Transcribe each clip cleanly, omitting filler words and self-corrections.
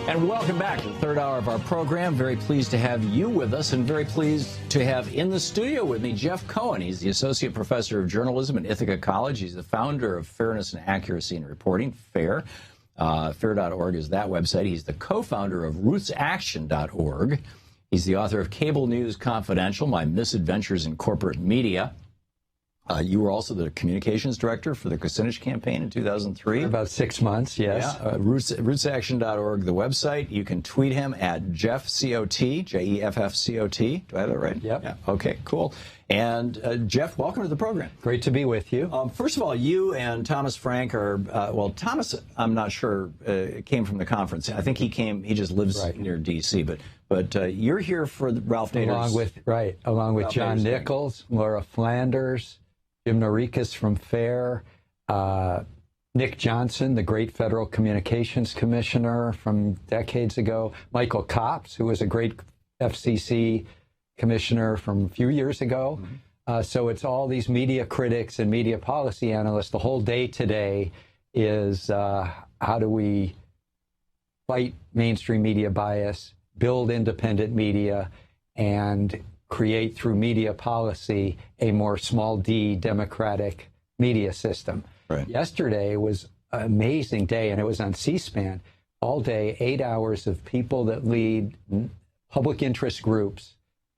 And welcome back to the third hour of our program. Very pleased to have you with us, and very pleased to have in the studio with me Jeff Cohen. He's the Associate Professor of Journalism at Ithaca College. He's the founder of Fairness and Accuracy in Reporting, FAIR. FAIR.org is that website. He's the co-founder of RootsAction.org. He's the author of Cable News Confidential, My Misadventures in Corporate Media. You were also the communications director for the Kucinich campaign in 2003. About 6 months, yes. Yeah, RootsAction.org, the website. You can tweet him at JeffCOT, Jeffcot. Do I have that right? Yep. Yeah. Okay, cool. And Jeff, welcome to the program. Great to be with you. First of all, you and Thomas Frank are, well, Thomas, I'm not sure, came from the conference. I think he just lives near D.C., but you're here for Ralph Nader's. Along with John Nader's Nichols, Laura Flanders, Jim Norikis from FAIR, Nick Johnson, the great Federal Communications Commissioner from decades ago, Michael Copps, who was a great FCC commissioner from a few years ago. Mm-hmm. So it's all these media critics and media policy analysts. The whole day today is how do we fight mainstream media bias, build independent media, and create through media policy a more small d democratic media system. Right. Yesterday was an amazing day, and it was on C-SPAN all day, 8 hours of people that lead public interest groups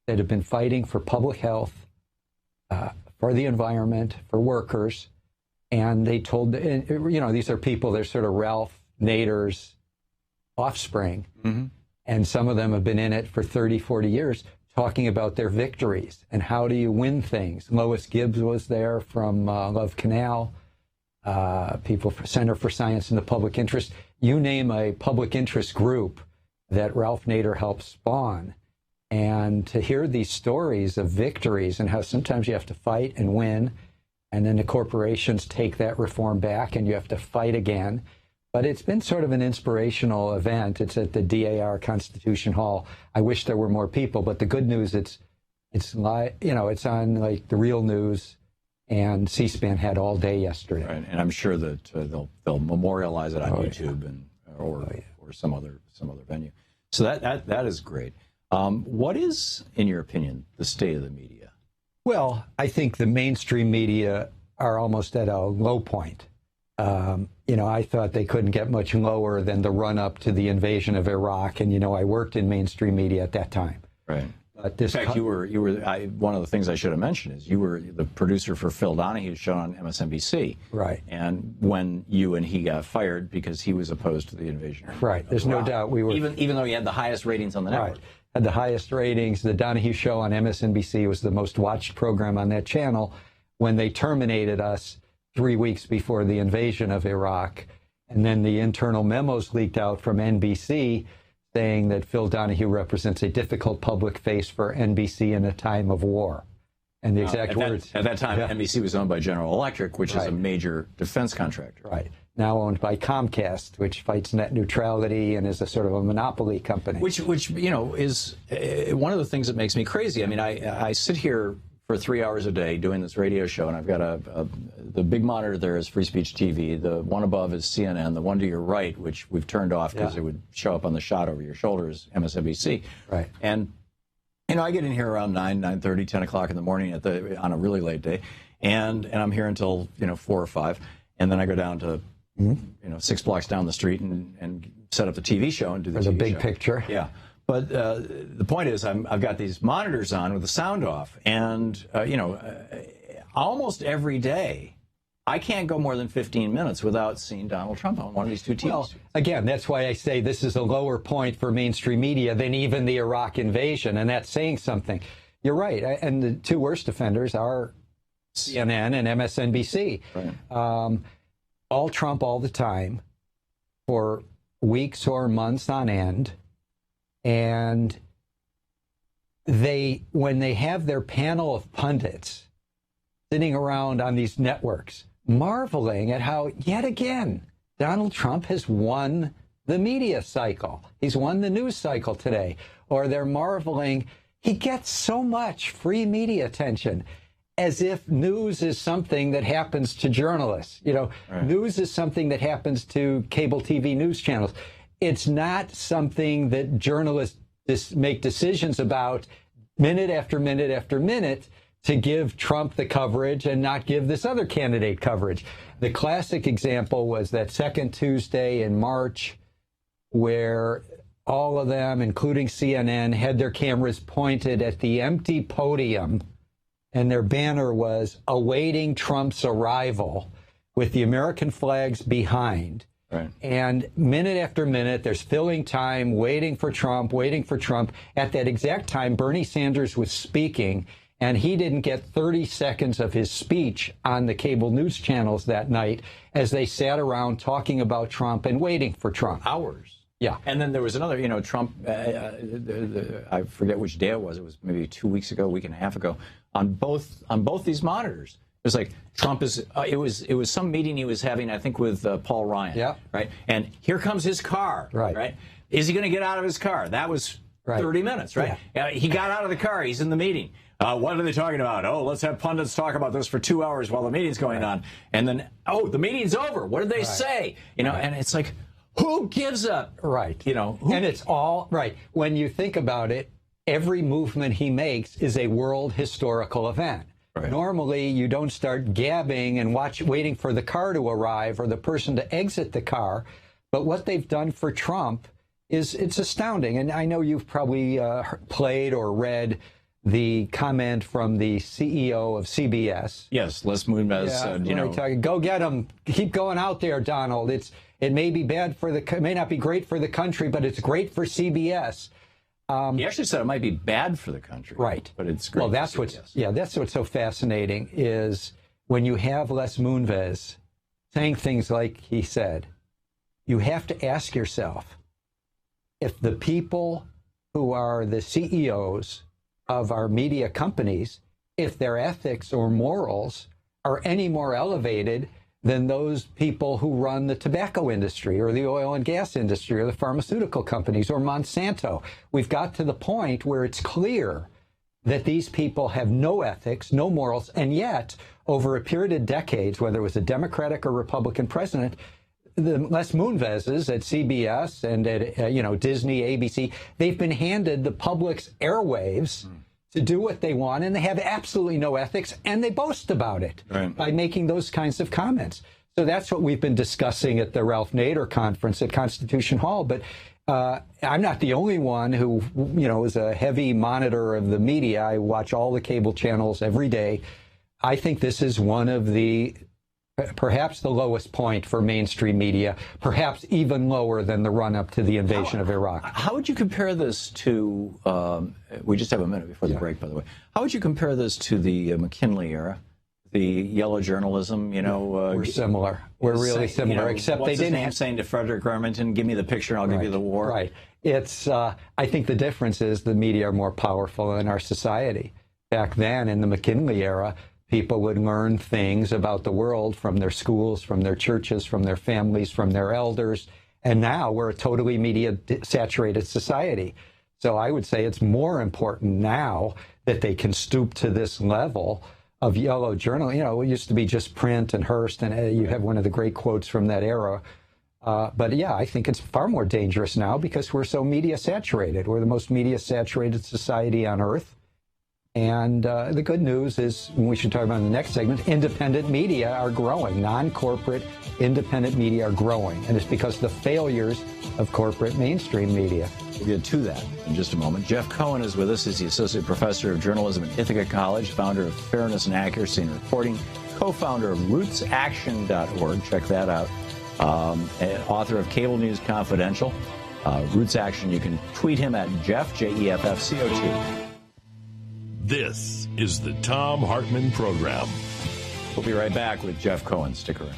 that have been fighting for public health, for the environment, for workers. And they told, these are people, they're sort of Ralph Nader's offspring. Mm-hmm. And some of them have been in it for 30, 40 years, talking about their victories and how do you win things. Lois Gibbs was there from Love Canal, people for Center for Science and the Public Interest. You name a public interest group that Ralph Nader helped spawn. And to hear these stories of victories and how sometimes you have to fight and win, and then the corporations take that reform back and you have to fight again. But it's been sort of an inspirational event. It's at the DAR Constitution Hall. I wish there were more people, but the good news, it's on like the real news, and C-SPAN had all day yesterday. Right, and I'm sure that they'll memorialize it on YouTube or some other venue. So that is great. What is, in your opinion, the state of the media? Well, I think the mainstream media are almost at a low point. I thought they couldn't get much lower than the run-up to the invasion of Iraq, and I worked in mainstream media at that time. Right. In fact, you were. One of the things I should have mentioned is you were the producer for Phil Donahue's show on MSNBC. Right. And when you and he got fired because he was opposed to the invasion. Right. There's no doubt we were. Even though he had the highest ratings on the network. Right. Had the highest ratings. The Donahue show on MSNBC was the most watched program on that channel. When they terminated us 3 weeks before the invasion of Iraq, and then the internal memos leaked out from NBC saying that Phil Donahue represents a difficult public face for NBC in a time of war. And the exact words. At that time, NBC was owned by General Electric, which is a major defense contractor. Right. Now owned by Comcast, which fights net neutrality and is a sort of a monopoly company. Which is one of the things that makes me crazy. I mean, I sit here for 3 hours a day doing this radio show, and I've got the big monitor there is Free Speech TV, the one above is CNN, the one to your right, which we've turned off because it would show up on the shot over your shoulder, is MSNBC. Right. And I get in here around 9:30, 10 o'clock in the morning on a really late day, and I'm here until 4 or 5, and then I go down to 6 blocks down the street and set up the TV show and do the big picture. Yeah. But the point is, I've got these monitors on with the sound off, and almost every day, I can't go more than 15 minutes without seeing Donald Trump on one of these two TVs. Well, again, that's why I say this is a lower point for mainstream media than even the Iraq invasion, and that's saying something. You're right, and the two worst offenders are CNN and MSNBC. Right. All Trump all the time for weeks or months on end. And when they have their panel of pundits sitting around on these networks, marveling at how, yet again, Donald Trump has won the media cycle. He's won the news cycle today. Or they're marveling, he gets so much free media attention, as if news is something that happens to journalists. News is something that happens to cable TV news channels. it's not something that journalists make decisions about minute after minute after minute to give Trump the coverage and not give this other candidate coverage. The classic example was that second Tuesday in March, where all of them, including CNN, had their cameras pointed at the empty podium, and their banner was awaiting Trump's arrival with the American flags behind. Right. And minute after minute, there's filling time, waiting for Trump, waiting for Trump. At that exact time, Bernie Sanders was speaking, and he didn't get 30 seconds of his speech on the cable news channels that night as they sat around talking about Trump and waiting for Trump. Hours. Yeah. And then there was another, Trump, I forget which day it was maybe 2 weeks ago, a week and a half ago, on both these monitors. It was like Trump is, it was some meeting he was having, I think, with Paul Ryan. Yeah. Right. And here comes his car. Right. Is he going to get out of his car? That was 30 minutes, right? Yeah. He got out of the car. He's in the meeting. What are they talking about? Oh, let's have pundits talk about this for 2 hours while the meeting's going on. And then, the meeting's over. What did they say? And it's like, who gives up? Right. And it's all right. When you think about it, every movement he makes is a world historical event. Right. Normally, you don't start gabbing and waiting for the car to arrive or the person to exit the car. But what they've done for Trump it's astounding. And I know you've probably played or read the comment from the CEO of CBS. Yes, Les Moonves. Go get him. Keep going out there, Donald. It may be bad it may not be great for the country, but it's great for CBS. He actually said it might be bad for the country. Right. But it's great. Well, that's what's so fascinating is when you have Les Moonves saying things like he said, you have to ask yourself if the people who are the CEOs of our media companies, if their ethics or morals are any more elevated than those people who run the tobacco industry or the oil and gas industry or the pharmaceutical companies or Monsanto. We've got to the point where it's clear that these people have no ethics, no morals, and yet over a period of decades, whether it was a Democratic or Republican president, the Les Moonveses at CBS and at Disney, ABC, they've been handed the public's airwaves to do what they want, and they have absolutely no ethics, and they boast about it by making those kinds of comments. So that's what we've been discussing at the Ralph Nader conference at Constitution Hall. But I'm not the only one who, is a heavy monitor of the media. I watch all the cable channels every day. I think this is one of perhaps the lowest point for mainstream media, perhaps even lower than the run-up to the invasion of Iraq. How would you compare this to, we just have a minute before the break, by the way. How would you compare this to the McKinley era, the yellow journalism, We're similar. We're really similar, except they didn't have saying to Frederick Remington, give me the picture and I'll give you the war. Right. It's, I think the difference is the media are more powerful in our society. Back then, in the McKinley era, people would learn things about the world from their schools, from their churches, from their families, from their elders. And now we're a totally media-saturated society. So I would say it's more important now that they can stoop to this level of yellow journal. It used to be just print and Hearst, and you have one of the great quotes from that era. But yeah, I think it's far more dangerous now because we're so media-saturated. We're the most media-saturated society on earth. And the good news is, we should talk about in the next segment, independent media are growing. Non-corporate independent media are growing. And it's because of the failures of corporate mainstream media. We'll get to that in just a moment. Jeff Cohen is with us. He's the Associate Professor of Journalism at Ithaca College, founder of Fairness and Accuracy in Reporting, co-founder of RootsAction.org. Check that out. And author of Cable News Confidential. Roots Action, you can tweet him at Jeff, JEFFCO2. This is the Thom Hartmann Program. We'll be right back with Jeff Cohen. Stick around.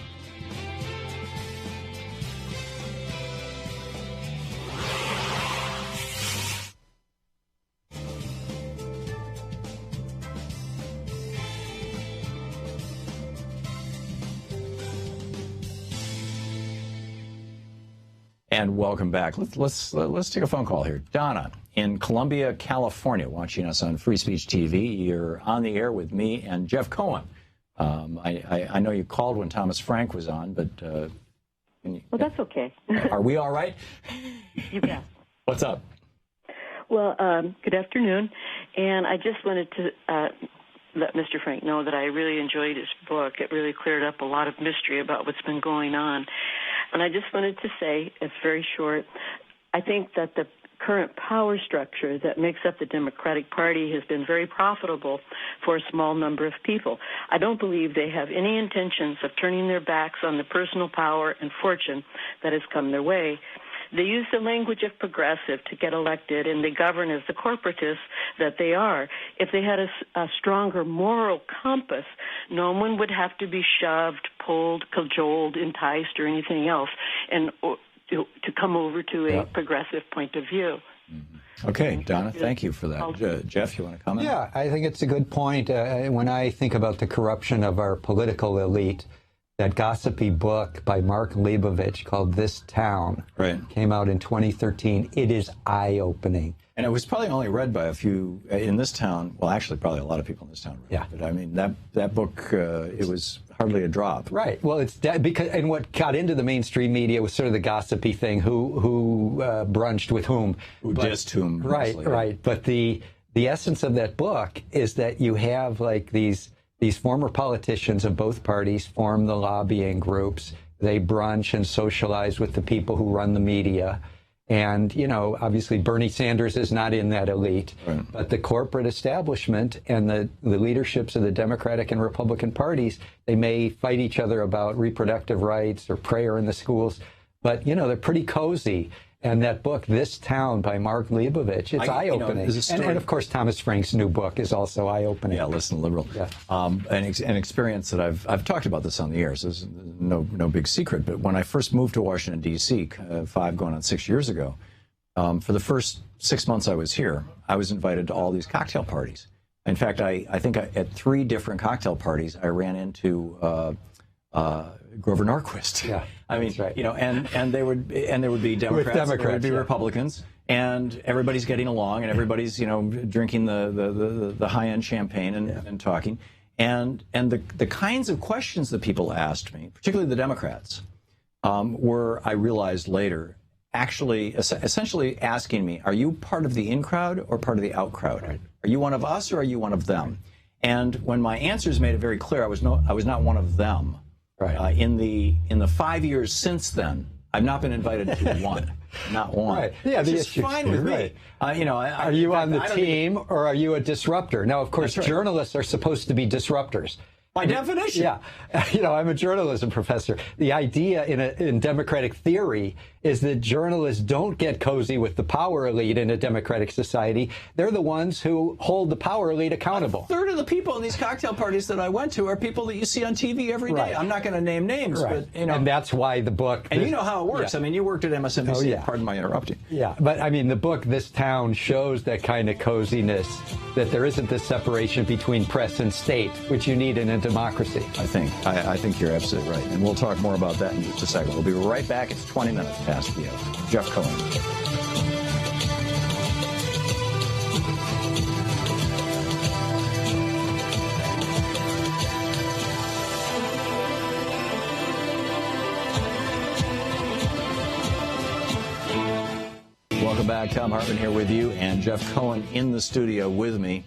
And welcome back. Let's take a phone call here. Donna in Columbia, California, watching us on Free Speech TV. You're on the air with me and Jeff Cohen. I know you called when Thomas Frank was on, but Well, that's okay. Are we all right? You bet. What's up? Well, good afternoon. And I just wanted to let Mr. Frank know that I really enjoyed his book. It really cleared up a lot of mystery about what's been going on. And I just wanted to say, it's very short, I think that the current power structure that makes up the Democratic Party has been very profitable for a small number of people. I don't believe they have any intentions of turning their backs on the personal power and fortune that has come their way. They use the language of progressive to get elected, and they govern as the corporatists that they are. If they had a stronger moral compass, no one would have to be shoved, pulled, cajoled, enticed, or anything else, and to come over to a progressive point of view. Mm-hmm. Okay, Donna, thank you for that. Jeff, you want to comment? Yeah, I think it's a good point. When I think about the corruption of our political elite, that gossipy book by Mark Leibovich called This Town came out in 2013. It is eye-opening. And it was probably only read by a few in this town. Well, actually, probably a lot of people in this town read it. But I mean, that book, it was hardly a drop. Right. Well, it's because, and what got into the mainstream media was sort of the gossipy thing, who brunched with whom. Who dissed whom. Right, mostly. Right. But the essence of that book is that you have like these former politicians of both parties form the lobbying groups. They brunch and socialize with the people who run the media. And, you know, obviously Bernie Sanders is not in that elite, but the corporate establishment and the leaderships of the Democratic and Republican parties, they may fight each other about reproductive rights or prayer in the schools, but, you know, they're pretty cozy. And that book, This Town by Mark Leibovich, it's eye-opening. And of course, Thomas Frank's new book is also eye-opening. Yeah, Listen Liberal. Yeah. An experience that I've talked about this on the air, so this is no big secret, but when I first moved to Washington, D.C., 5 going on 6 years ago, for the first 6 months I was here, I was invited to all these cocktail parties. In fact, I think at 3 different cocktail parties, I ran into Grover Norquist. Yeah, I mean, that's right. You know, and there would be Democrats, there would be Republicans, and everybody's getting along, and everybody's, you know, drinking the high-end champagne and talking, and the kinds of questions that people asked me, particularly the Democrats, were, I realized later, actually essentially asking me, are you part of the in crowd or part of the out crowd? Right. Are you one of us or are you one of them? And when my answers made it very clear, I was not one of them. Right. In the 5 years since then, I've not been invited to one, not one. Right. Yeah, the issue fine with me. You know, are you on the team or are you a disruptor? Now, of course, journalists are supposed to be disruptors. By definition. Yeah. You know, I'm a journalism professor. The idea in democratic theory is that journalists don't get cozy with the power elite in a democratic society. They're the ones who hold the power elite accountable. A third of the people in these cocktail parties that I went to are people that you see on TV every day. Right. I'm not going to name names, but, you know. And that's why the book... And you know how it works. Yeah. I mean, you worked at MSNBC. Oh, yeah. Pardon my interrupting. Yeah, but I mean, the book, This Town, shows that kind of coziness, that there isn't this separation between press and state, which you need in a democracy. I think you're absolutely right. And we'll talk more about that in just a second. We'll be right back. It's 20 minutes past the hour. Jeff Cohen. Welcome back. Thom Hartmann here with you, and Jeff Cohen in the studio with me.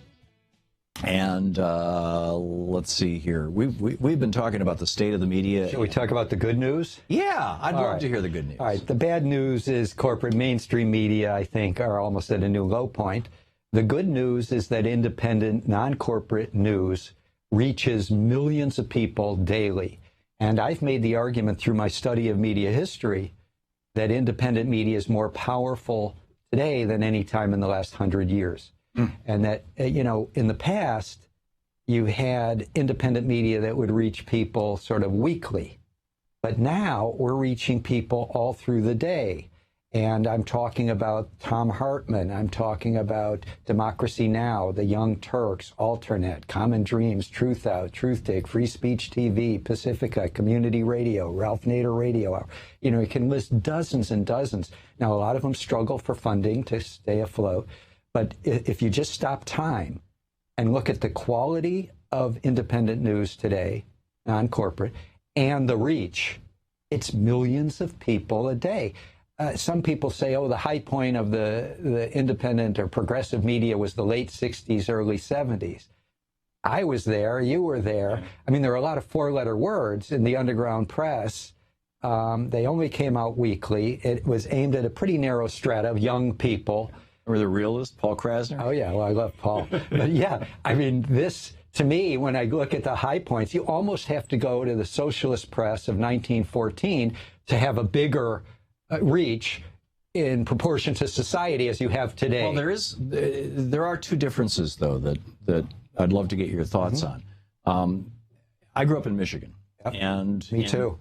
And let's see here. We've been talking about the state of the media. Shall we talk about the good news? Yeah, I'd love to hear the good news. All right. The bad news is corporate mainstream media, I think, are almost at a new low point. The good news is that independent, non-corporate news reaches millions of people daily. And I've made the argument through my study of media history that independent media is more powerful today than any time in the last 100 years. And that, you know, in the past, you had independent media that would reach people sort of weekly. But now we're reaching people all through the day. And I'm talking about Thom Hartmann. I'm talking about Democracy Now!, The Young Turks, Alternet, Common Dreams, Truth Out, Truthdig, Free Speech TV, Pacifica, Community Radio, Ralph Nader Radio Hour. You know, you can list dozens and dozens. Now, a lot of them struggle for funding to stay afloat. But if you just stop time and look at the quality of independent news today, non-corporate, and the reach, It's millions of people a day. Some people say, oh, the high point of the independent or progressive media was the late 60s, early 70s. I was there. You were there. I mean, there were a lot of four-letter words in the underground press. They only came out weekly. It was aimed at a pretty narrow strata of young people. Remember the realist, Paul Krasner? Oh, yeah. Well, I love Paul. But, yeah, I mean, this, to me, when I look at the high points, you almost have to go to the socialist press of 1914 to have a bigger reach in proportion to society as you have today. Well, there are two differences, though, that I'd love to get your thoughts on. I grew up in Michigan. Yep. And me too.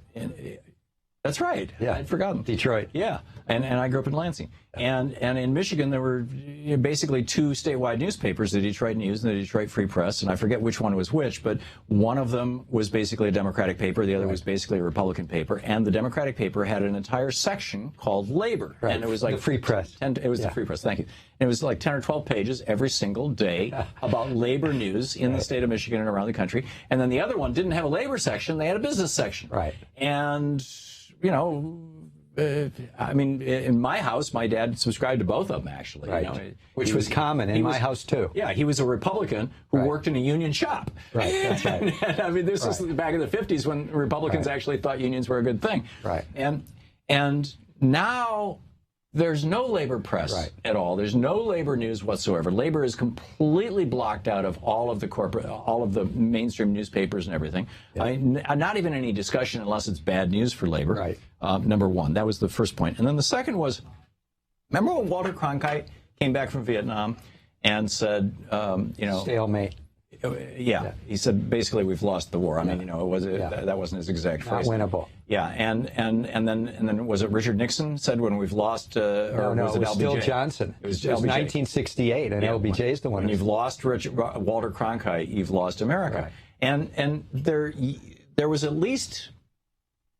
That's right. Yeah. I'd forgotten. Detroit. Yeah. And I grew up in Lansing. And in Michigan, there were basically two statewide newspapers, the Detroit News and the Detroit Free Press. And I forget which one was which, but one of them was basically a Democratic paper. The other was basically a Republican paper. And the Democratic paper had an entire section called Labor. Right. And it was like the Free Press. It was the Free Press. Thank you. And it was like 10 or 12 pages every single day about labor news in the state of Michigan and around the country. And then the other one didn't have a labor section. They had a business section. Right. And, you know, I mean, in my house, my dad subscribed to both of them, actually. Right. You know, which was common in my house, too. Yeah, he was a Republican who worked in a union shop. Right, that's right. And, I mean, this was back in the 50s when Republicans actually thought unions were a good thing. Right. And now there's no labor press at all. There's no labor news whatsoever. Labor is completely blocked out of all of the mainstream newspapers and everything. I mean, not even any discussion unless it's bad news for labor. Right. Number one, that was the first point. And then the second was, remember when Walter Cronkite came back from Vietnam and said, you know, stalemate. Yeah, he said basically we've lost the war. I mean, you know, that wasn't his exact phrase. Not winnable. Yeah, and then was it Richard Nixon said when we've lost? No, was it was LBJ? still Johnson. It was 1968, and LBJ is the one. When you've lost Walter Cronkite, you've lost America. Right. And there was at least.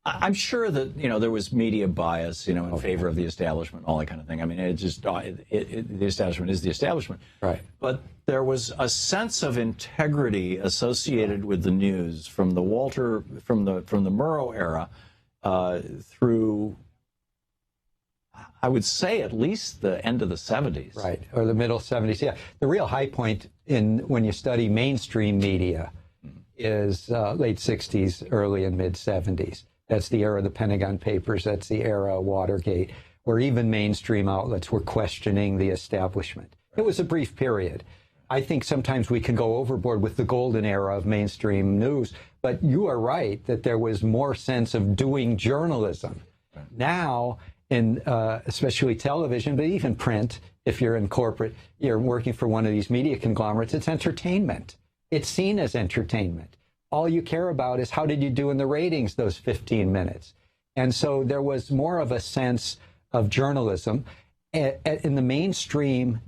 I'm sure that, you know, there was media bias, you know, in favor of the establishment, all that kind of thing. I mean, it just the establishment is the establishment. Right. But there was a sense of integrity associated with the news from the Murrow era through, I would say, at least the end of the 70s. Right, or the middle 70s. Yeah, the real high point when you study mainstream media is late 60s, early and mid 70s. That's the era of the Pentagon Papers. That's the era of Watergate, where even mainstream outlets were questioning the establishment. It was a brief period. I think sometimes we can go overboard with the golden era of mainstream news, but you are right that there was more sense of doing journalism. Now, in especially television, but even print, if you're in corporate, you're working for one of these media conglomerates, it's entertainment. It's seen as entertainment. All you care about is how did you do in the ratings those 15 minutes. And so there was more of a sense of journalism. In the mainstream,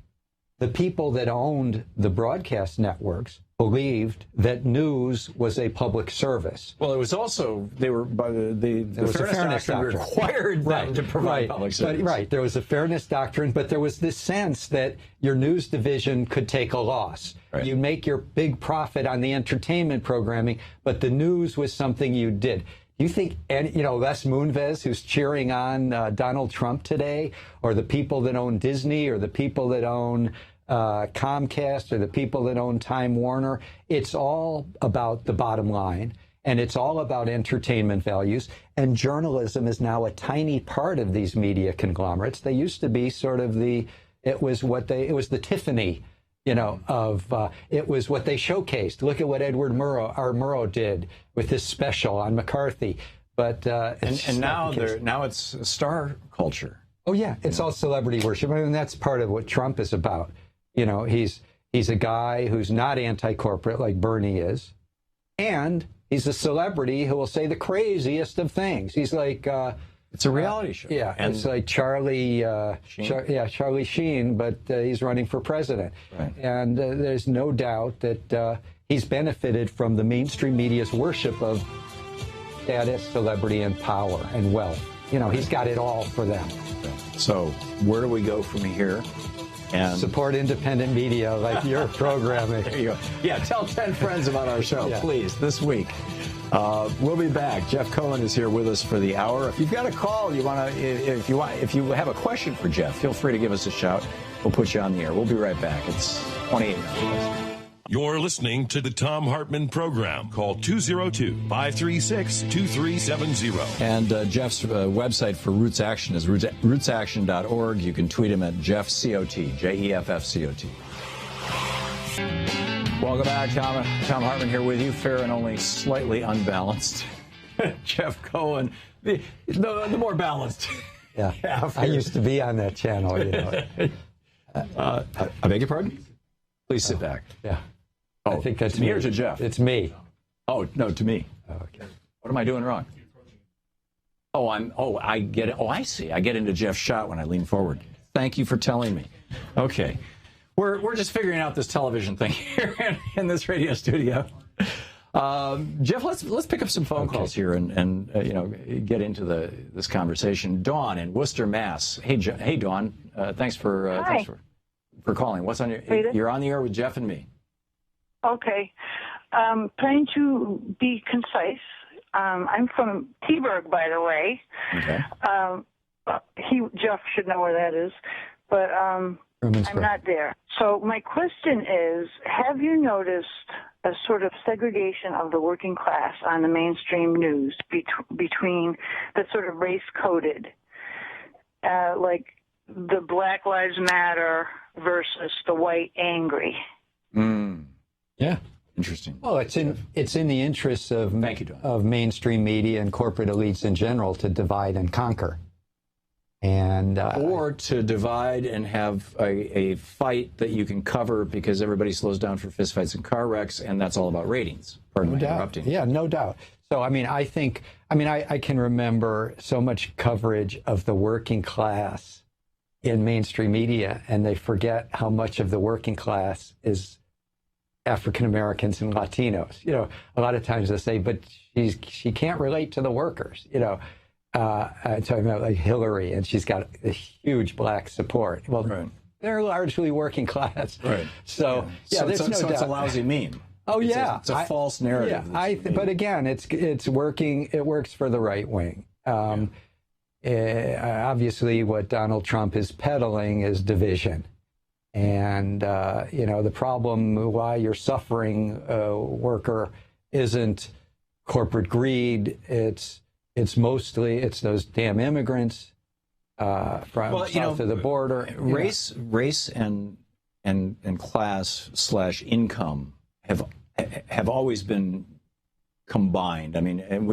the people that owned the broadcast networks believed that news was a public service. Well, it was also, they were, by the fairness doctrine required them to provide public service. Right, there was a fairness doctrine, but there was this sense that your news division could take a loss. Right. You make your big profit on the entertainment programming, but the news was something you did. You think, you know, Les Moonves, who's cheering on Donald Trump today, or the people that own Disney, or the people that own Comcast, or the people that own Time Warner, it's all about the bottom line, and it's all about entertainment values. And journalism is now a tiny part of these media conglomerates. They used to be sort of it was the Tiffany, you know, it was what they showcased. Look at what Edward Murrow did with his special on McCarthy. But and now it's star culture. Oh yeah, it's all celebrity worship. I mean, that's part of what Trump is about. You know, he's a guy who's not anti-corporate like Bernie is, and he's a celebrity who will say the craziest of things. He's like it's a reality show. Yeah, and it's like Charlie Sheen, but he's running for president. Right. And there's no doubt that he's benefited from the mainstream media's worship of status, celebrity, and power and wealth. You know, he's got it all for them. So where do we go from here? And support independent media like your programming. There you go. Yeah, tell 10 friends about our show, please, this week. We'll be back. Jeff Cohen is here with us for the hour. If you've got a call, if you have a question for Jeff, feel free to give us a shout. We'll put you on the air. We'll be right back. It's 28 minutes. You're listening to the Thom Hartmann Program. Call 202-536-2370. And Jeff's website for Roots Action is rootsaction.org. You can tweet him at Jeff COT, Jeffcot. Welcome back. Thom Hartmann here with you, fair and only slightly unbalanced. Jeff Cohen, the more balanced. Yeah, I used to be on that channel. You know. I beg your pardon? Please sit back. Yeah. Oh, I think that's to me or to Jeff? It's me. Oh, no, to me. Okay. What am I doing wrong? I get it. Oh, I see. I get into Jeff's shot when I lean forward. Thank you for telling me. Okay. We're just figuring out this television thing here in this radio studio. Jeff, let's pick up some phone calls here and get into this conversation. Dawn in Worcester, Mass. Hey, Dawn. Thanks for calling. What's on you're on the air with Jeff and me. Okay. Trying to be concise. I'm from Teaburg, by the way. Okay. Jeff should know where that is, but I'm not there. So my question is, have you noticed a sort of segregation of the working class on the mainstream news between the sort of race-coded, like the Black Lives Matter versus the white angry? Yeah, interesting. Well, it's in the interests of mainstream media and corporate elites in general to divide and conquer, and or to divide and have a fight that you can cover because everybody slows down for fistfights and car wrecks, and that's all about ratings. Pardon me interrupting. Yeah, no doubt. So, I can remember so much coverage of the working class in mainstream media, and they forget how much of the working class is African Americans and Latinos. You know, a lot of times they say, but she can't relate to the workers. You know, I'm talking about like Hillary, and she's got a huge black support. Well, right. They're largely working class. Right. So there's no doubt. It's a lousy meme. Oh yeah, it's a false narrative. Yeah, but again, it's working. It works for the right wing. Obviously, what Donald Trump is peddling is division. And, the problem why you're suffering, worker, isn't corporate greed. It's mostly those damn immigrants from south of the border. Race and class / income have always been combined. I mean, and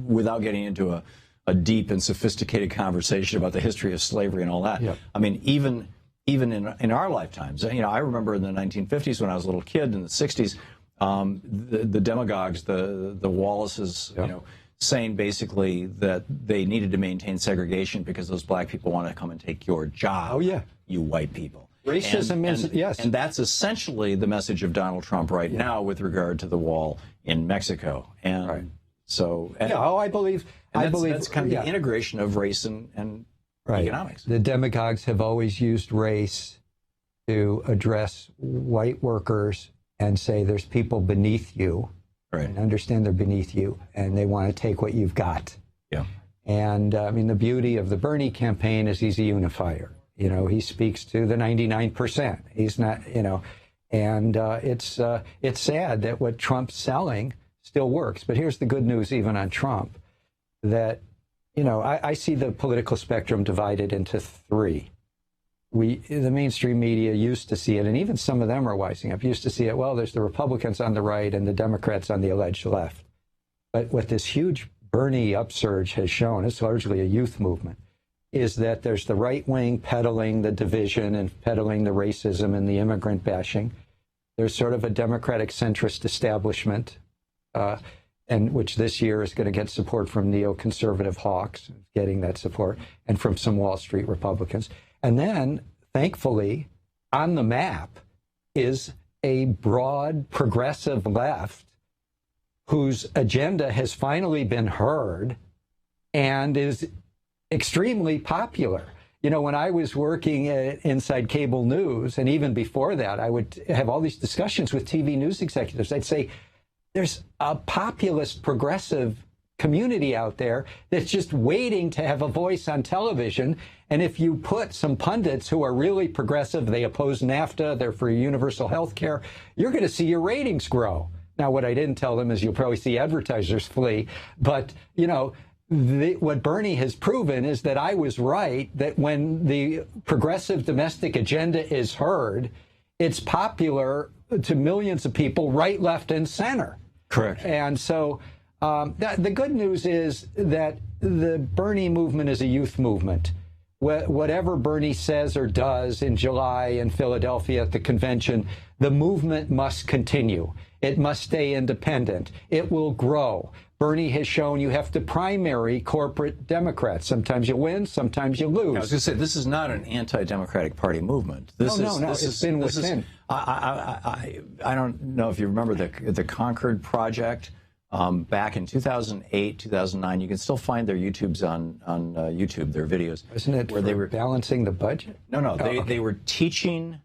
without getting into a deep and sophisticated conversation about the history of slavery and all that. Yep. I mean, even in our lifetimes, I remember in the 1950s when I was a little kid, in the 60s, the demagogues, the Wallaces, yep. Saying basically that they needed to maintain segregation because those black people want to come and take your job. Oh yeah, you white people. Racism is yes, and that's essentially the message of Donald Trump right now with regard to the wall in Mexico. And right. So, I believe that's kind of the integration of race and right. economics. The demagogues have always used race to address white workers and say there's people beneath you, right. and understand they're beneath you, and they want to take what you've got. Yeah. And the beauty of the Bernie campaign is he's a unifier. He speaks to the 99%. He's not, and it's sad that what Trump's selling still works. But here's the good news, even on Trump, that I see the political spectrum divided into three. The mainstream media used to see it, and even some of them are wising up, used to see it, well, there's the Republicans on the right and the Democrats on the alleged left. But what this huge Bernie upsurge has shown, it's largely a youth movement, is that there's the right wing peddling the division and peddling the racism and the immigrant bashing. There's sort of a Democratic centrist establishment, and which this year is going to get support from neoconservative hawks, getting that support, and from some Wall Street Republicans. And then, thankfully, on the map is a broad progressive left whose agenda has finally been heard and is extremely popular. When I was working inside cable news, and even before that, I would have all these discussions with TV news executives. I'd say, there's a populist progressive community out there that's just waiting to have a voice on television. And if you put some pundits who are really progressive, they oppose NAFTA, they're for universal health care, you're going to see your ratings grow. Now, what I didn't tell them is you'll probably see advertisers flee. But, you know, what Bernie has proven is that I was right, that when the progressive domestic agenda is heard, it's popular to millions of people, right, left, and center. Correct. And so the good news is that the Bernie movement is a youth movement. Whatever Bernie says or does in July in Philadelphia at the convention, the movement must continue. It must stay independent. It will grow. Bernie has shown you have to primary corporate Democrats. Sometimes you win, sometimes you lose. I was going to say, this is not an anti-Democratic Party movement. No, it's been within. I don't know if you remember the Concord Project back in 2008, 2009. You can still find their YouTubes on YouTube, their videos. Isn't it where they were balancing the budget? No. They were teaching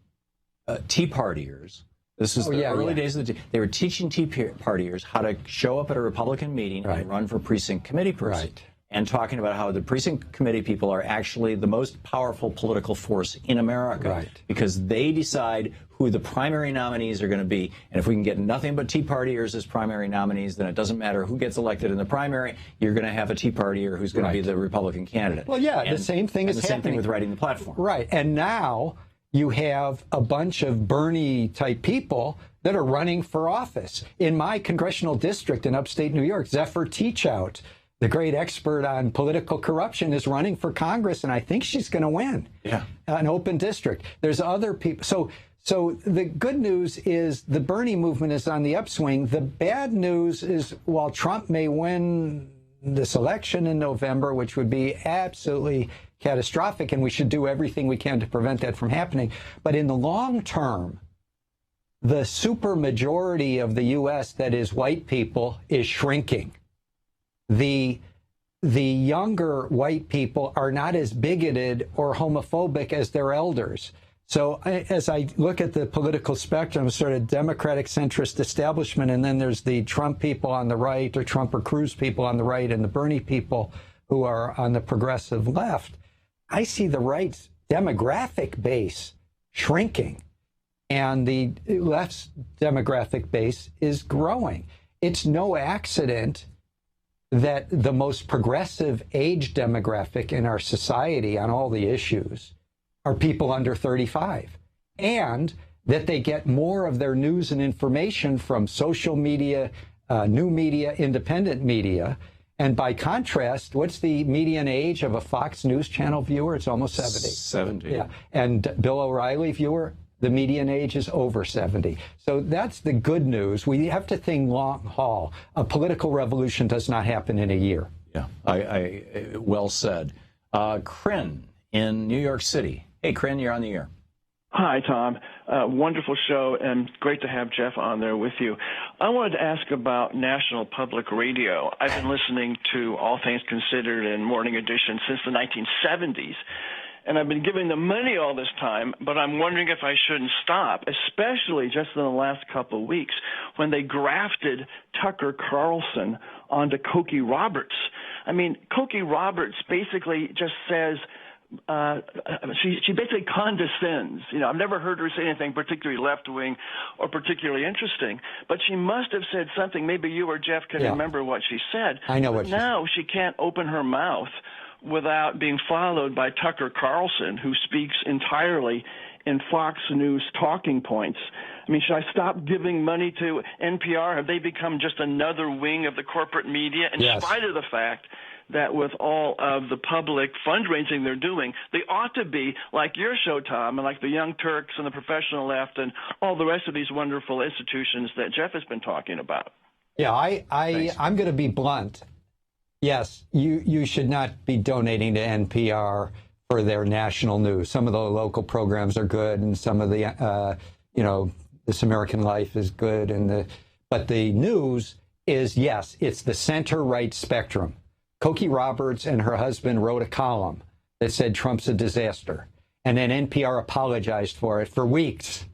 Tea Partiers. This is the early days of they were teaching Tea Partiers how to show up at a Republican meeting and run for precinct committee person. And talking about how the precinct committee people are actually the most powerful political force in America because they decide who the primary nominees are going to be. And if we can get nothing but Tea Partiers as primary nominees, then it doesn't matter who gets elected in the primary. You're going to have a Tea Partier who's going to be the Republican candidate. Well, yeah, the same thing is happening. The same thing with writing the platform. Right. And now you have a bunch of Bernie-type people that are running for office. In my congressional district in upstate New York, Zephyr Teachout, the great expert on political corruption, is running for Congress, and I think she's going to win. Yeah, an open district. There's other people. So the good news is the Bernie movement is on the upswing. The bad news is while Trump may win this election in November, which would be absolutely catastrophic, and we should do everything we can to prevent that from happening, but in the long term, the supermajority of the U.S. that is white people is shrinking. The younger white people are not as bigoted or homophobic as their elders. So as I look at the political spectrum, sort of Democratic centrist establishment, and then there's the Trump people on the right, or Trump or Cruz people on the right, and the Bernie people who are on the progressive left, I see the right's demographic base shrinking, and the left's demographic base is growing. It's no accident that the most progressive age demographic in our society on all the issues are people under 35, and that they get more of their news and information from social media, new media, independent media. And by contrast, what's the median age of a Fox News Channel viewer? It's almost 70. 70. Yeah. And Bill O'Reilly viewer, the median age is over 70. So that's the good news. We have to think long haul. A political revolution does not happen in a year. Yeah, I well said. Kryn in New York City. Hey, Kryn, you're on the air. Hi, Tom. Wonderful show, and great to have Jeff on there with you. I wanted to ask about National Public Radio. I've been listening to All Things Considered and Morning Edition since the 1970s, and I've been giving them money all this time, but I'm wondering if I shouldn't stop, especially just in the last couple of weeks when they grafted Tucker Carlson onto Cokie Roberts. I mean, Cokie Roberts basically just says, she basically condescends. You know, I've never heard her say anything particularly left-wing or particularly interesting, but she must have said something. Maybe you or Jeff can remember what she said. I know what now she can't open her mouth without being followed by Tucker Carlson, who speaks entirely in Fox News talking points. I mean, should I stop giving money to NPR? Have they become just another wing of the corporate media, in spite of the fact that with all of the public fundraising they're doing, they ought to be like your show, Tom, and like the Young Turks and the Professional Left and all the rest of these wonderful institutions that Jeff has been talking about? Yeah, I'm going to be blunt. Yes, you should not be donating to NPR for their national news. Some of the local programs are good, and some of the, This American Life is good, but the news is, yes, it's the center-right spectrum. Cokie Roberts and her husband wrote a column that said Trump's a disaster, and then NPR apologized for it for weeks.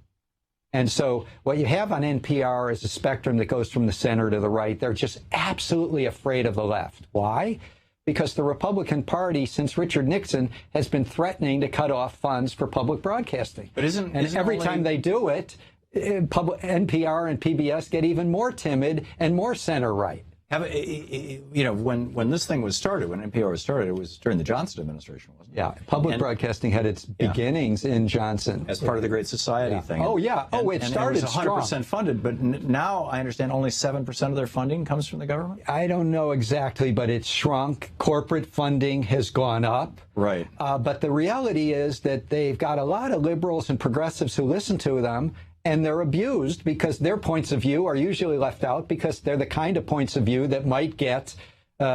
And so what you have on NPR is a spectrum that goes from the center to the right. They're just absolutely afraid of the left. Why? Because the Republican Party, since Richard Nixon, has been threatening to cut off funds for public broadcasting. But isn't every time they do it, NPR and PBS get even more timid and more center-right. When this thing was started, when NPR was started, it was during the Johnson administration, wasn't it? Yeah, public broadcasting had its beginnings in Johnson. As part of the Great Society thing. Oh, yeah. It started strong. It was 100% funded, but now I understand only 7% of their funding comes from the government? I don't know exactly, but it's shrunk. Corporate funding has gone up. Right. But the reality is that they've got a lot of liberals and progressives who listen to them, and they're abused because their points of view are usually left out because they're the kind of points of view that might get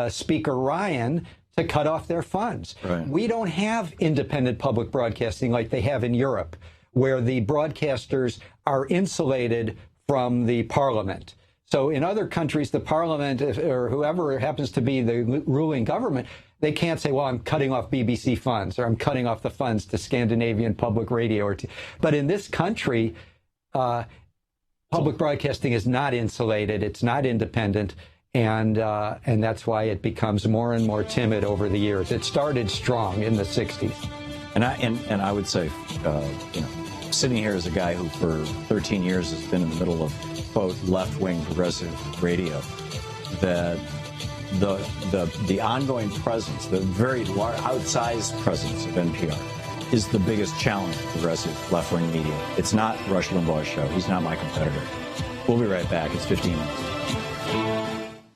Speaker Ryan to cut off their funds. Right. We don't have independent public broadcasting like they have in Europe, where the broadcasters are insulated from the parliament. So in other countries, the parliament or whoever happens to be the ruling government, they can't say, well, I'm cutting off BBC funds or I'm cutting off the funds to Scandinavian Public Radio. But in this country, public broadcasting is not insulated. It's not independent. And that's why it becomes more and more timid over the years. It started strong in the 60s. And I would say, sitting here as a guy who for 13 years has been in the middle of, quote, left-wing progressive radio, that the ongoing presence, the very outsized presence of NPR is the biggest challenge for progressive left-wing media. It's not Rush Limbaugh's show. He's not my competitor. We'll be right back. It's 15 minutes.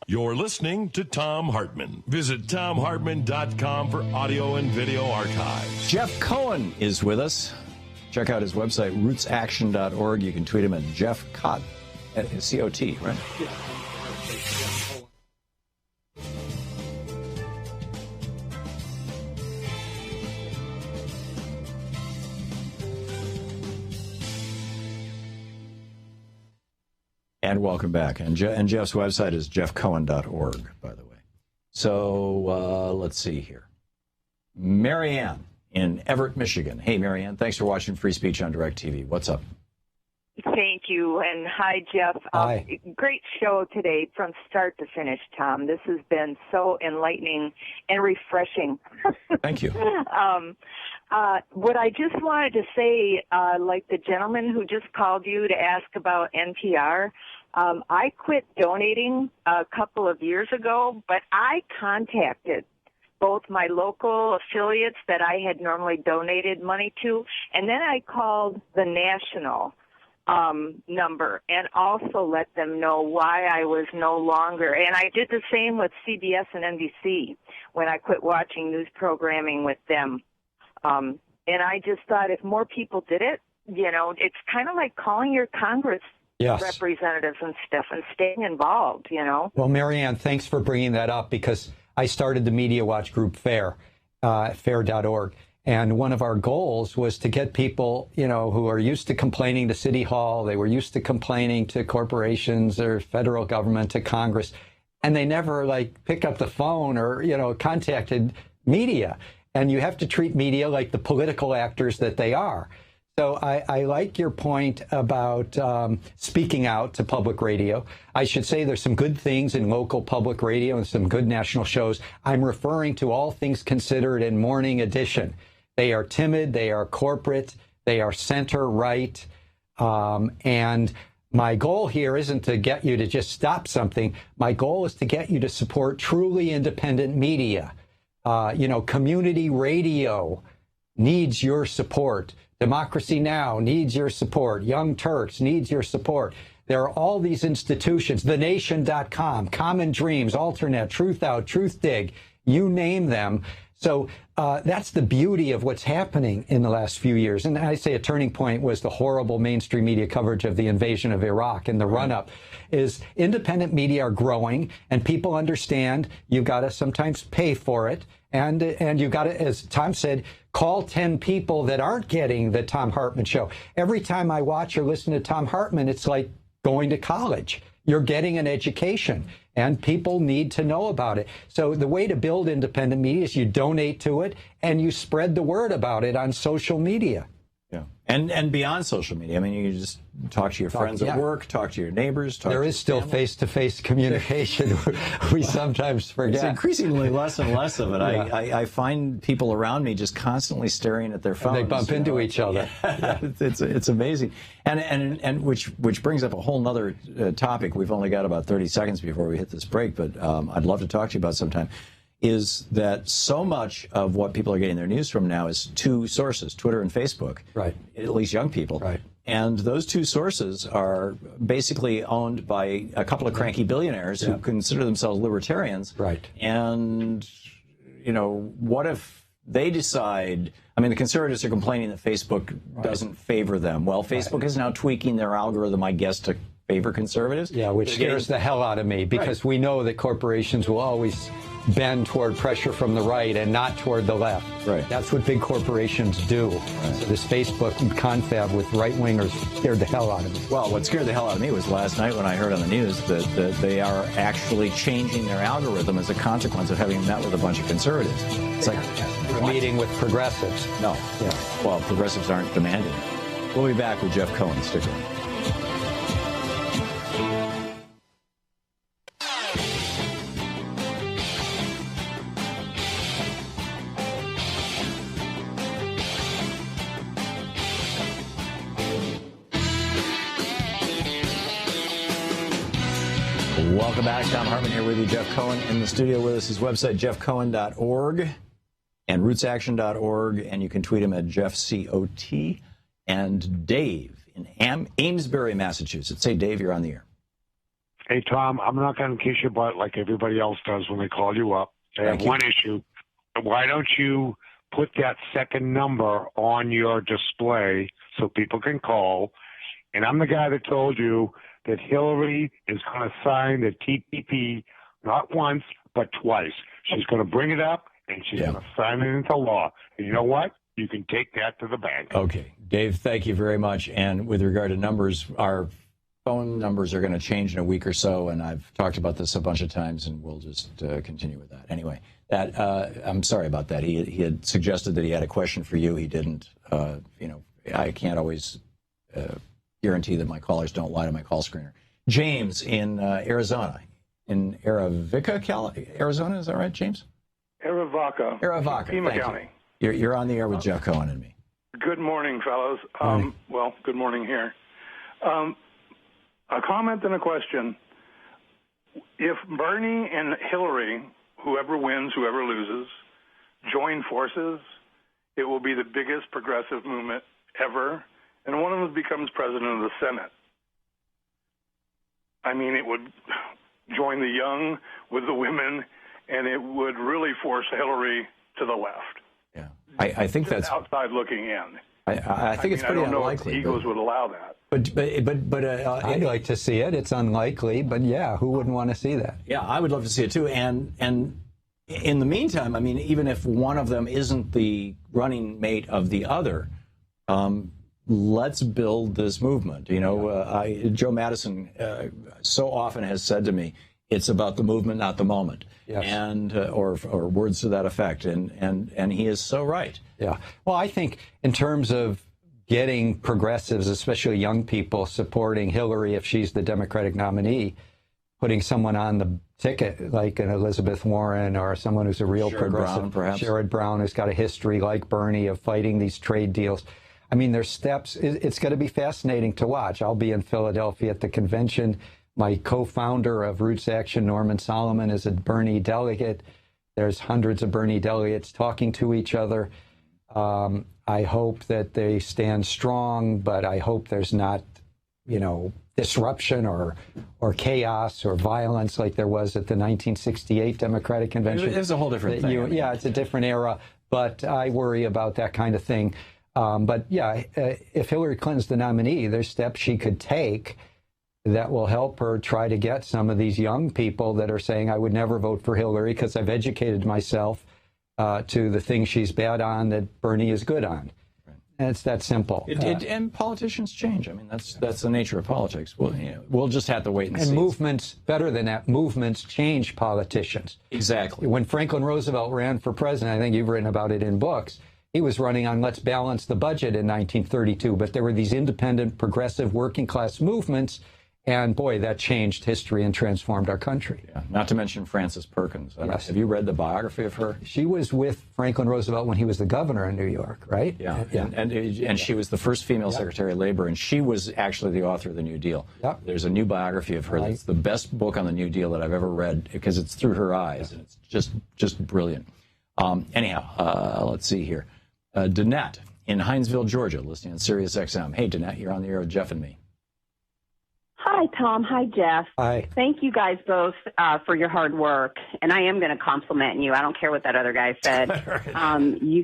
You're listening to Thom Hartmann. Visit ThomHartmann.com for audio and video archives. Jeff Cohen is with us. Check out his website, rootsaction.org. You can tweet him at Jeff Cott, C-O-T, right? And welcome back. And Jeff's website is jeffcohen.org, by the way. So let's see here. Marianne in Everett, Michigan. Hey, Marianne, thanks for watching Free Speech on DirecTV. What's up? Thank you, and hi, Jeff. Hi. Great show today from start to finish, Tom. This has been so enlightening and refreshing. Thank you. What I just wanted to say, like the gentleman who just called you to ask about NPR, I quit donating a couple of years ago, but I contacted both my local affiliates that I had normally donated money to, and then I called the national number and also let them know why I was no longer. And I did the same with CBS and NBC when I quit watching news programming with them. And I just thought if more people did it, it's kind of like calling your Congress representatives and stuff and staying involved, Well, Marianne, thanks for bringing that up because I started the Media Watch group FAIR, FAIR.org. And one of our goals was to get people, who are used to complaining to City Hall, they were used to complaining to corporations or federal government, to Congress, and they never pick up the phone or, contacted media. And you have to treat media like the political actors that they are. So I like your point about speaking out to public radio. I should say there's some good things in local public radio and some good national shows. I'm referring to All Things Considered and Morning Edition. They are timid, they are corporate, they are center-right, and my goal here isn't to get you to just stop something. My goal is to get you to support truly independent media. Community radio needs your support. Democracy Now! Needs your support. Young Turks needs your support. There are all these institutions, thenation.com, Common Dreams, Alternet, Truth Out, Truth Dig, you name them. So that's the beauty of what's happening in the last few years. And I say a turning point was the horrible mainstream media coverage of the invasion of Iraq and the run-up. Is independent media are growing, and people understand you've got to sometimes pay for it. And you've got to, as Tom said, call 10 people that aren't getting the Thom Hartmann show. Every time I watch or listen to Thom Hartmann, it's like going to college. You're getting an education, and people need to know about it. So the way to build independent media is you donate to it, and you spread the word about it on social media. Yeah, and beyond social media, I mean, you can just talk to your friends at work, talk to your neighbors. There is still face-to-face communication. We sometimes forget. It's increasingly less and less of it. I find people around me just constantly staring at their phones. And they bump into each other. Yeah. It's amazing, and which brings up a whole other topic. We've only got about 30 seconds before we hit this break, but I'd love to talk to you about sometime. Is that so much of what people are getting their news from now is two sources, Twitter and Facebook, right? At least young people. Right. And those two sources are basically owned by a couple of cranky billionaires who consider themselves libertarians. Right. And, you know, what if they decide, I mean, the conservatives are complaining that Facebook doesn't favor them. Well, Facebook is now tweaking their algorithm, I guess, to favor conservatives. Yeah, which scares the hell out of me, because we know that corporations will always bend toward pressure from the right and not toward the left. Right. That's what big corporations do. Right. So this Facebook confab with right-wingers scared the hell out of me. Well, what scared the hell out of me was last night when I heard on the news that they are actually changing their algorithm as a consequence of having met with a bunch of conservatives. It's like a meeting with progressives. No. Yeah. Well, progressives aren't demanding it. We'll be back with Jeff Cohen. Stick around. Welcome back. Thom Hartmann here with you. Jeff Cohen in the studio with us. His website, jeffcohen.org and rootsaction.org. And you can tweet him at JeffCOT. And Dave in Amesbury, Massachusetts. Say, Dave, you're on the air. Hey, Tom, I'm not going to kiss your butt like everybody else does when they call you up. I have one issue. Why don't you put that second number on your display so people can call? And I'm the guy that told you that Hillary is going to sign the TPP not once, but twice. She's going to bring it up, and she's going to sign it into law. And you know what? You can take that to the bank. Okay. Dave, thank you very much. And with regard to numbers, our phone numbers are going to change in a week or so, and I've talked about this a bunch of times, and we'll just continue with that. Anyway, that I'm sorry about that. He had suggested that he had a question for you. He didn't. You know, I can't always guarantee that my callers don't lie to my call screener. James in Arizona, in Aravica, Arizona, is that right, James? Aravaca. Pima County. You're on the air with Jeff Cohen and me. Good morning, fellows. Well, good morning here. A comment and a question. If Bernie and Hillary, whoever wins, whoever loses, join forces, it will be the biggest progressive movement ever, and one of them becomes president of the Senate. I mean, it would join the young with the women, and it would really force Hillary to the left. Yeah, I think that's outside looking in. I think it's pretty unlikely. I don't know if the Eagles would allow that. But I'd like to see it. It's unlikely, but yeah, who wouldn't want to see that? Yeah, I would love to see it too. And in the meantime, I mean, even if one of them isn't the running mate of the other, let's build this movement. You know, Joe Madison so often has said to me, "It's about the movement, not the moment." Yes. And or words to that effect. And he is so right. Yeah. Well, I think in terms of getting progressives, especially young people, supporting Hillary if she's the Democratic nominee, putting someone on the ticket like an Elizabeth Warren or someone who's a real progressive, Sherrod Brown, who's got a history like Bernie of fighting these trade deals. I mean, there's steps. It's going to be fascinating to watch. I'll be in Philadelphia at the convention. My co-founder of Roots Action, Norman Solomon, is a Bernie delegate. There's hundreds of Bernie delegates talking to each other. I hope that they stand strong, but I hope there's not, you know, disruption or chaos or violence like there was at the 1968 Democratic Convention. It's a whole different thing. Yeah, it's a different era, but I worry about that kind of thing. But yeah, if Hillary Clinton's the nominee, there's steps she could take that will help her try to get some of these young people that are saying, I would never vote for Hillary because I've educated myself to the things she's bad on that Bernie is good on. Right. And it's that simple. And politicians change. I mean, that's the nature of politics. We'll just have to wait and see. And movements, better than that, movements change politicians. Exactly. When Franklin Roosevelt ran for president, I think you've written about it in books, He was running on Let's Balance the Budget in 1932, but there were these independent, progressive, working class movements, and boy, that changed history and transformed our country. Yeah. Not to mention Frances Perkins. Yes. Have you read the biography of her? She was with Franklin Roosevelt when he was the governor in New York, right? Yeah, and she was the first female Secretary of Labor, and she was actually the author of the New Deal. Yep. There's a new biography of her that's the best book on the New Deal that I've ever read, because it's through her eyes, and it's just brilliant. Anyhow, let's see here. Danette in Hinesville, Georgia, listening on Sirius XM. Hey, Danette, you're on the air with Jeff and me. Hi, Tom. Hi, Jeff. Hi. Thank you guys both for your hard work. And I am going to compliment you. I don't care what that other guy said. You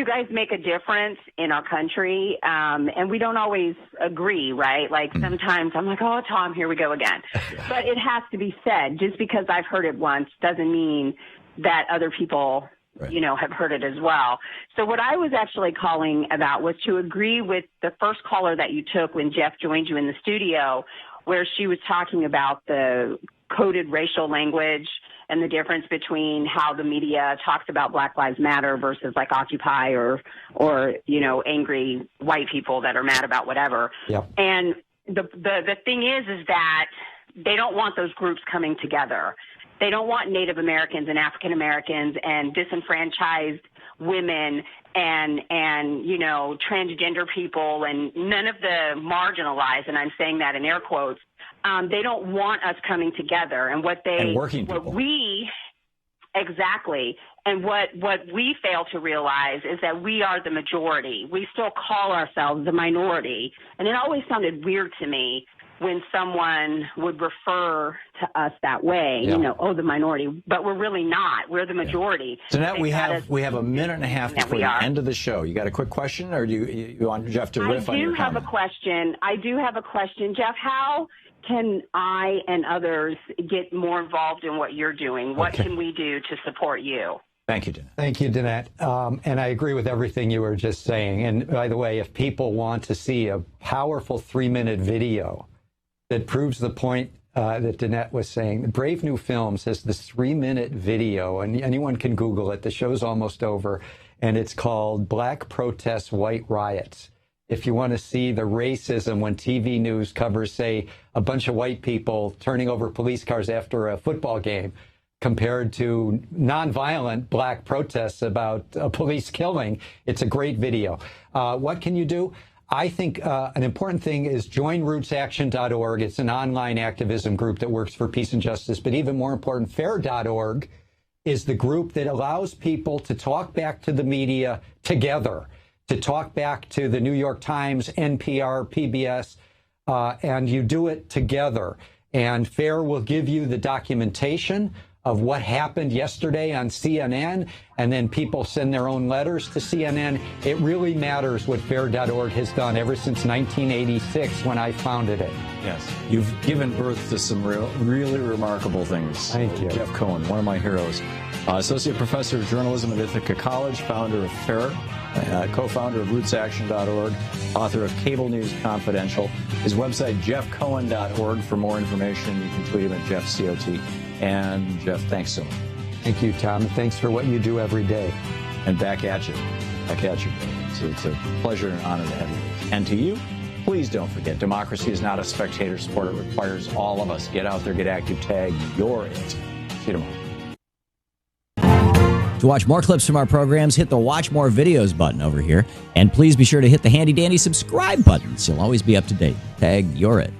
guys make a difference in our country. And we don't always agree, right? Like sometimes I'm like, oh, Tom, here we go again. But it has to be said. Just because I've heard it once doesn't mean that other people have heard it as well. So what I was actually calling about was to agree with the first caller that you took when Jeff joined you in the studio, where she was talking about the coded racial language and the difference between how the media talks about Black Lives Matter versus like Occupy or angry white people that are mad about whatever. Yep. And the thing is that they don't want those groups coming together. They don't want Native Americans and African Americans and disenfranchised women and transgender people and none of the marginalized, and I'm saying that in air quotes. They don't want us coming together, and working people. Exactly. And what we fail to realize is that we are the majority. We still call ourselves the minority, and it always sounded weird to me when someone would refer to us that way, the minority, but we're really not. We're the majority. So now we have a minute and a half before the end of the show. You got a quick question, or do you want Jeff to riff on your comment? I do have a question. Jeff, how can I and others get more involved in what you're doing? What can we do to support you? Thank you, Danette. Thank you, Danette. And I agree with everything you were just saying. And by the way, if people want to see a powerful 3-minute video that proves the point that Danette was saying, Brave New Films has this 3-minute video, and anyone can Google it. The show's almost over, and it's called Black Protests, White Riots. If you want to see the racism when TV news covers, say, a bunch of white people turning over police cars after a football game, compared to nonviolent black protests about a police killing, it's a great video. What can you do? I think an important thing is joinrootsaction.org. It's an online activism group that works for peace and justice. But even more important, fair.org is the group that allows people to talk back to the media together, to talk back to the New York Times, NPR, PBS, and you do it together. And FAIR will give you the documentation of what happened yesterday on CNN, and then people send their own letters to CNN. It really matters what FAIR.org has done ever since 1986 when I founded it. Yes. You've given birth to some really remarkable things. Thank you. Jeff Cohen, one of my heroes. Associate Professor of Journalism at Ithaca College, founder of FAIR, co-founder of rootsaction.org, author of Cable News Confidential. His website, jeffcohen.org. For more information, you can tweet him at JeffCOT. And Jeff, thanks so much. Thank you, Tom. Thanks for what you do every day. And back at you. It's a pleasure and honor to have you. And to you, please don't forget, democracy is not a spectator sport. It requires all of us. Get out there, get active, tag. You're it. See you tomorrow. To watch more clips from our programs, hit the Watch More Videos button over here. And please be sure to hit the handy-dandy subscribe button so you'll always be up to date. Tag, you're it.